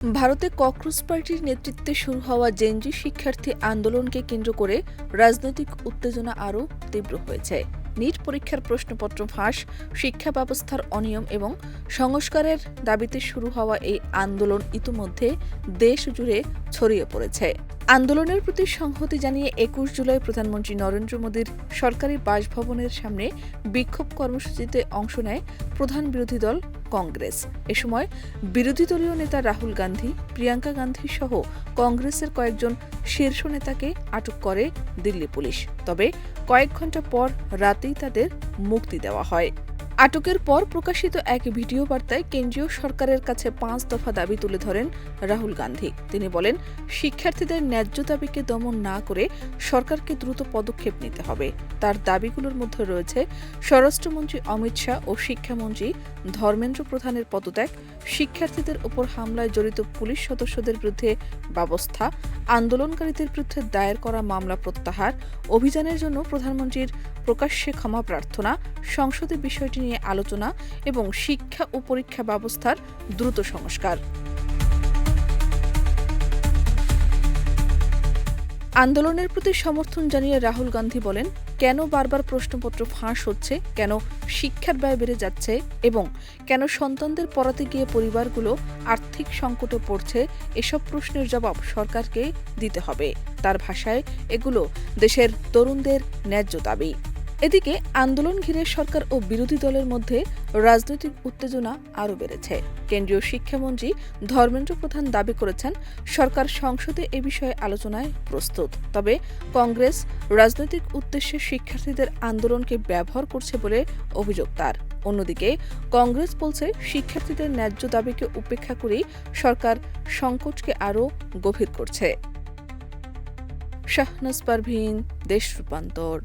ভারতে ককরোচ পার্টির নেতৃত্বে শুরু হওয়া জেনজি শিক্ষার্থী আন্দোলনকে কেন্দ্র করে রাজনৈতিক উত্তেজনা আরও তীব্র হয়েছে। নিট পরীক্ষার প্রশ্নপত্র ফাঁস, শিক্ষা ব্যবস্থার অনিয়ম এবং সংস্কারের দাবিতে শুরু হওয়া এই আন্দোলন ইতিমধ্যে দেশ জুড়ে ছড়িয়ে পড়েছে। আন্দোলনের প্রতি সংহতি জানিয়ে ২১ জুলাই প্রধানমন্ত্রী নরেন্দ্র মোদীর সরকারি বাসভবনের সামনে বিক্ষোভ কর্মসূচিতে অংশ নেয় প্রধান বিরোধী দল কংগ্রেস। এ সময় বিরোধী দলীয় নেতা রাহুল গান্ধী, প্রিয়াঙ্কা গান্ধী সহ কংগ্রেসের কয়েকজন শীর্ষ নেতাকে আটক করে দিল্লি পুলিশ। তবে কয়েক ঘণ্টা পর রাতেই তাদের মুক্তি দেওয়া হয়। আটকের পর প্রকাশিত এক ভিডিও বার্তায় কেন্দ্রীয় সরকারের কাছে ৫ দফা দাবি তুলে ধরেন রাহুল গান্ধী। তিনি বলেন, শিক্ষার্থীদের ন্যায্য দাবিকে দমন না করে সরকারকে দ্রুত পদক্ষেপ নিতে হবে। তার দাবিগুলোর মধ্যে রয়েছে স্বরাষ্ট্রমন্ত্রী অমিত শাহ ও শিক্ষামন্ত্রী ধর্মেন্দ্র প্রধানের পদত্যাগ, শিক্ষার্থীদের ওপর হামলায় জড়িত পুলিশ সদস্যদের বিরুদ্ধে ব্যবস্থা, আন্দোলনকারীদের বিরুদ্ধে দায়ের করা মামলা প্রত্যাহার, অভিযানের জন্য প্রধানমন্ত্রীর প্রকাশ্যে ক্ষমা প্রার্থনা, সংসদে বিষয়টি নিয়ে আলোচনা এবং শিক্ষা ও পরীক্ষা ব্যবস্থার দ্রুত সংস্কার। আন্দোলনের প্রতি সমর্থন জানিয়ে রাহুল গান্ধী বলেন, কেন বারবার প্রশ্নপত্র ফাঁস হচ্ছে, কেন শিক্ষার ব্যয় বেড়ে যাচ্ছে এবং কেন সন্তানদের পড়াতে গিয়ে পরিবারগুলো আর্থিক সংকটে পড়ছে, এসব প্রশ্নের জবাব সরকারকে দিতে হবে। তার ভাষায় এগুলো দেশের তরুণদের ন্যায্য দাবি। এদিকে আন্দোলন ঘিরে সরকার ও বিরোধী দলের মধ্যে রাজনৈতিক উত্তেজনা আরও বেড়েছে। কেন্দ্রীয় শিক্ষামন্ত্রী ধর্মেন্দ্র প্রধান দাবি করেছেন, সরকার সংসদে এ বিষয়ে আলোচনায় প্রস্তুত। তবে কংগ্রেস রাজনৈতিক উদ্দেশ্যে শিক্ষার্থীদের আন্দোলনকে ব্যবহার করছে বলে অভিযোগ তার। অন্যদিকে কংগ্রেস বলছে, শিক্ষার্থীদের ন্যায্য দাবিকে উপেক্ষা করেই সরকার সংকটকে আরও গভীর করছে। শাহনাজ পারভীন, দেশ রূপান্তর।